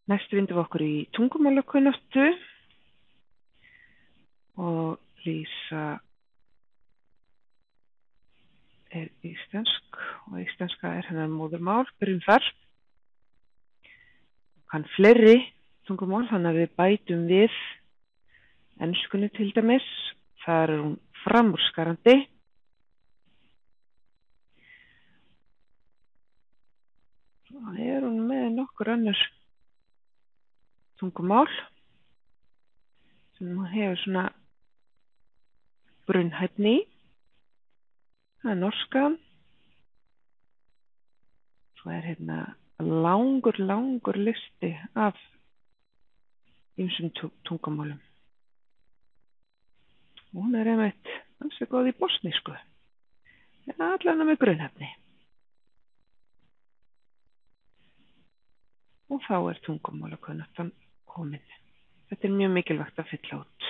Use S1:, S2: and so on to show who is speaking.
S1: Næst vindum við okkur í tungumálakunnáttu og Lísa er íslensk og íslenska er hennar móðurmál. Byrjum þar. Kann fleiri tungumál, þannig að við bætum við enskunni til dæmis. Þar er hún framúrskarandi. Það er hún með nokkur önnur tungumál sem hún hefur svona grunnhæfni í. Það er norska. Svo er hérna langur listi af ýmsum tungumálum. Hún er einmitt ansi góð í bosnísku. Allan með grunnhæfni. Og þá er tungumálakunnáttan komin. Þetta er mjög mikilvægt að fylla út.